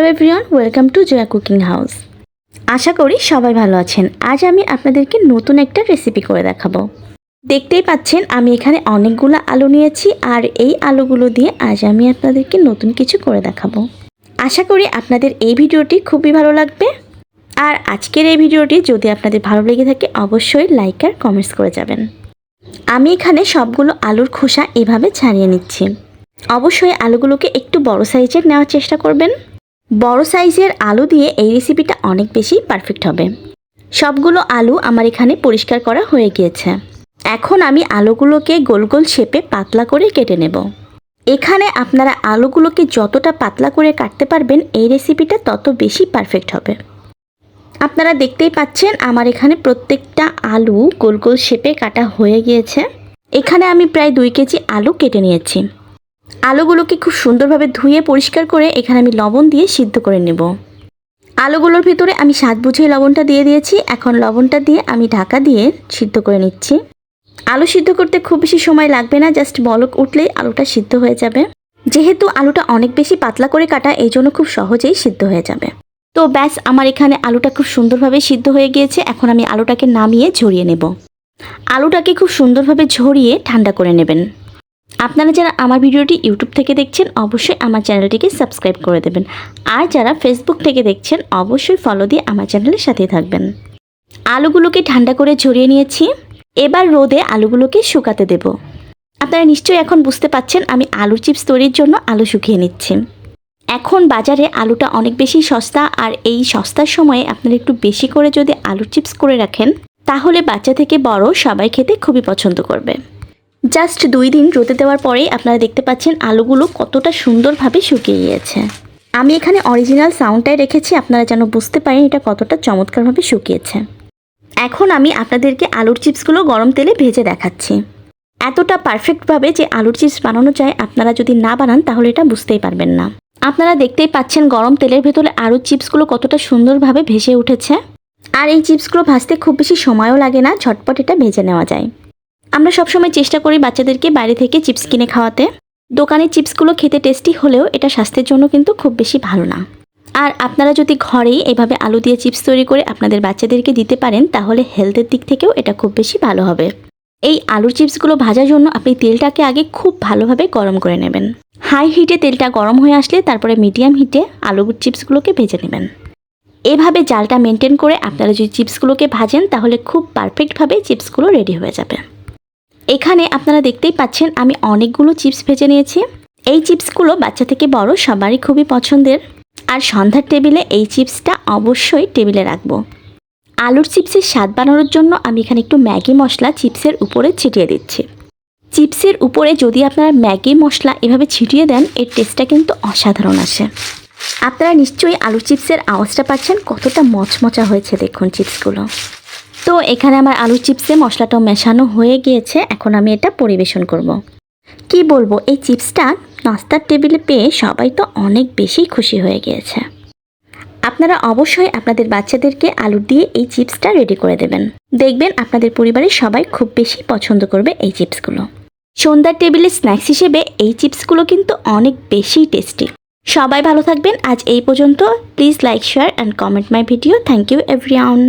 Hello everyone, welcome to Jaya cooking house. আশা করি সবাই ভালো আছেন। আজ আমি আপনাদেরকে নতুন একটা রেসিপি করে দেখাবো। দেখতেই পাচ্ছেন আমি এখানে অনেকগুলো আলু নিয়েছি, আর এই আলুগুলো দিয়ে আজ আমি আপনাদেরকে নতুন কিছু করে দেখাবো। আশা করি আপনাদের এই ভিডিওটি খুবই ভালো লাগবে। আর আজকের এই ভিডিওটি যদি আপনাদের ভালো লেগে থাকে অবশ্যই লাইক আর কমেন্টস করে যাবেন। আমি এখানে সবগুলো আলুর খোসা এভাবে ছাড়িয়ে নিচ্ছি। অবশ্যই আলুগুলোকে একটু বড় সাইজের নেওয়ার চেষ্টা করবেন। বড় সাইজের আলু দিয়ে এই রেসিপিটা অনেক বেশি পারফেক্ট হবে। সবগুলো আলু আমার এখানে পরিষ্কার করা হয়ে গিয়েছে। এখন আমি আলুগুলোকে গোল গোল শেপে পাতলা করে কেটে নেব। এখানে আপনারা আলুগুলোকে যতটা পাতলা করে কাটতে পারবেন এই রেসিপিটা তত বেশি পারফেক্ট হবে। আপনারা দেখতেই পাচ্ছেন আমার এখানে প্রত্যেকটা আলু গোল গোল শেপে কাটা হয়ে গিয়েছে। এখানে আমি প্রায় 2 কেজি আলু কেটে নিয়েছি। আলুগুলোকে খুব সুন্দরভাবে ধুয়ে পরিষ্কার করে এখানে আমি লবণ দিয়ে সিদ্ধ করে নেব। আলুগুলোর ভিতরে আমি স্বাদ বুঝে লবণটা দিয়ে দিয়েছি। এখন লবণটা দিয়ে আমি ঢাকা দিয়ে সিদ্ধ করে নিচ্ছি। আলু সিদ্ধ করতে খুব বেশি সময় লাগবে না, জাস্ট বলক উঠলেই আলুটা সিদ্ধ হয়ে যাবে। যেহেতু আলুটা অনেক বেশি পাতলা করে কাটা এই জন্য খুব সহজেই সিদ্ধ হয়ে যাবে। তো ব্যাস, আমার এখানে আলুটা খুব সুন্দরভাবে সিদ্ধ হয়ে গিয়েছে। এখন আমি আলুটাকে নামিয়ে ঝরিয়ে নেব। আলুটাকে খুব সুন্দরভাবে ঝরিয়ে ঠান্ডা করে নেবেন। আপনারা যারা আমার ভিডিওটি ইউটিউব থেকে দেখছেন অবশ্যই আমার চ্যানেলটিকে সাবস্ক্রাইব করে দেবেন। আর যারা ফেসবুক থেকে দেখছেন অবশ্যই ফলো দিয়ে আমার চ্যানেলের সাথেই থাকবেন। আলুগুলোকে ঠান্ডা করে ঝরিয়ে নিয়েছি। এবার রোদে আলুগুলোকে শুকাতে দেব। আপনারা নিশ্চয়ই এখন বুঝতে পাচ্ছেন আমি আলুর চিপস তৈরির জন্য আলু শুকিয়ে নিচ্ছি। এখন বাজারে আলুটা অনেক বেশি সস্তা, আর এই সস্তার সময়ে আপনারা একটু বেশি করে যদি আলুর চিপস করে রাখেন তাহলে বাচ্চা থেকে বড় সবাই খেতে খুবই পছন্দ করবে। জাস্ট 2 দিন রোদে দেওয়ার পরেই আপনারা দেখতে পাচ্ছেন আলুগুলো কতটা সুন্দরভাবে শুকিয়ে গিয়েছে। আমি এখানে অরিজিনাল সাউন্ডটাই রেখেছি আপনারা যেন বুঝতে পারেন এটা কতটা চমৎকারভাবে শুকিয়েছে। এখন আমি আপনাদেরকে আলুর চিপসগুলো গরম তেলে ভেজে দেখাচ্ছি। এতটা পারফেক্টভাবে যে আলুর চিপস বানানো যায় আপনারা যদি না বানান তাহলে এটা বুঝতেই পারবেন না। আপনারা দেখতেই পাচ্ছেন গরম তেলের ভেতরে আলুর চিপসগুলো কতটা সুন্দরভাবে ভেসে উঠেছে। আর এই চিপসগুলো ভাজতে খুব বেশি সময়ও লাগে না, ঝটপট এটা ভেজে নেওয়া যায়। আমরা সবসময় চেষ্টা করি বাচ্চাদেরকে বাইরে থেকে চিপস কিনে খাওয়াতে। দোকানের চিপসগুলো খেতে টেস্টি হলেও এটা স্বাস্থ্যের জন্য কিন্তু খুব বেশি ভালো না। আর আপনারা যদি ঘরেই এভাবে আলু দিয়ে চিপস তৈরি করে আপনাদের বাচ্চাদেরকে দিতে পারেন তাহলে হেলথের দিক থেকেও এটা খুব বেশি ভালো হবে। এই আলুর চিপসগুলো ভাজার জন্য আপনি তেলটাকে আগে খুব ভালোভাবে গরম করে নেবেন। হাই হিটে তেলটা গরম হয়ে আসলে তারপরে মিডিয়াম হিটে আলুর চিপসগুলোকে ভেজে নেবেন। এভাবে জালটা মেনটেন করে আপনারা যদি চিপসগুলোকে ভাজেন তাহলে খুব পারফেক্টভাবে চিপসগুলো রেডি হয়ে যাবে। এখানে আপনারা দেখতেই পাচ্ছেন আমি অনেকগুলো চিপস ভেজে নিয়েছি। এই চিপসগুলো বাচ্চা থেকে বড় সবারই খুবই পছন্দের। আর সন্ধ্যার টেবিলে এই চিপসটা অবশ্যই টেবিলে রাখবো। আলুর চিপসের স্বাদ বানানোর জন্য আমি এখানে একটু ম্যাগি মশলা চিপসের উপরে ছিটিয়ে দিচ্ছি। চিপসের উপরে যদি আপনারা ম্যাগি মশলা এভাবে ছিটিয়ে দেন এর টেস্টটা কিন্তু অসাধারণ আসে। আপনারা নিশ্চয়ই আলুর চিপসের আওয়াজটা পাচ্ছেন কতটা মচমচা হয়েছে দেখুন চিপসগুলো। তো এখানে আমার আলুর চিপসে মশলাটাও মেশানো হয়ে গিয়েছে। এখন আমি এটা পরিবেশন করব। কি বলবো, এই চিপসটা নাস্তার টেবিলে পেয়ে সবাই তো অনেক বেশি খুশি হয়ে গিয়েছে। আপনারা অবশ্যই আপনাদের বাচ্চাদেরকে আলু দিয়ে এই চিপসটা রেডি করে দেবেন। দেখবেন আপনাদের পরিবারের সবাই খুব বেশি পছন্দ করবে এই চিপসগুলো। সন্ধ্যার টেবিলে স্ন্যাক্স হিসেবে এই চিপসগুলো কিন্তু অনেক বেশি টেস্টি। সবাই ভালো থাকবেন। আজ এই পর্যন্ত। Please like, share and comment my video. Thank you everyone.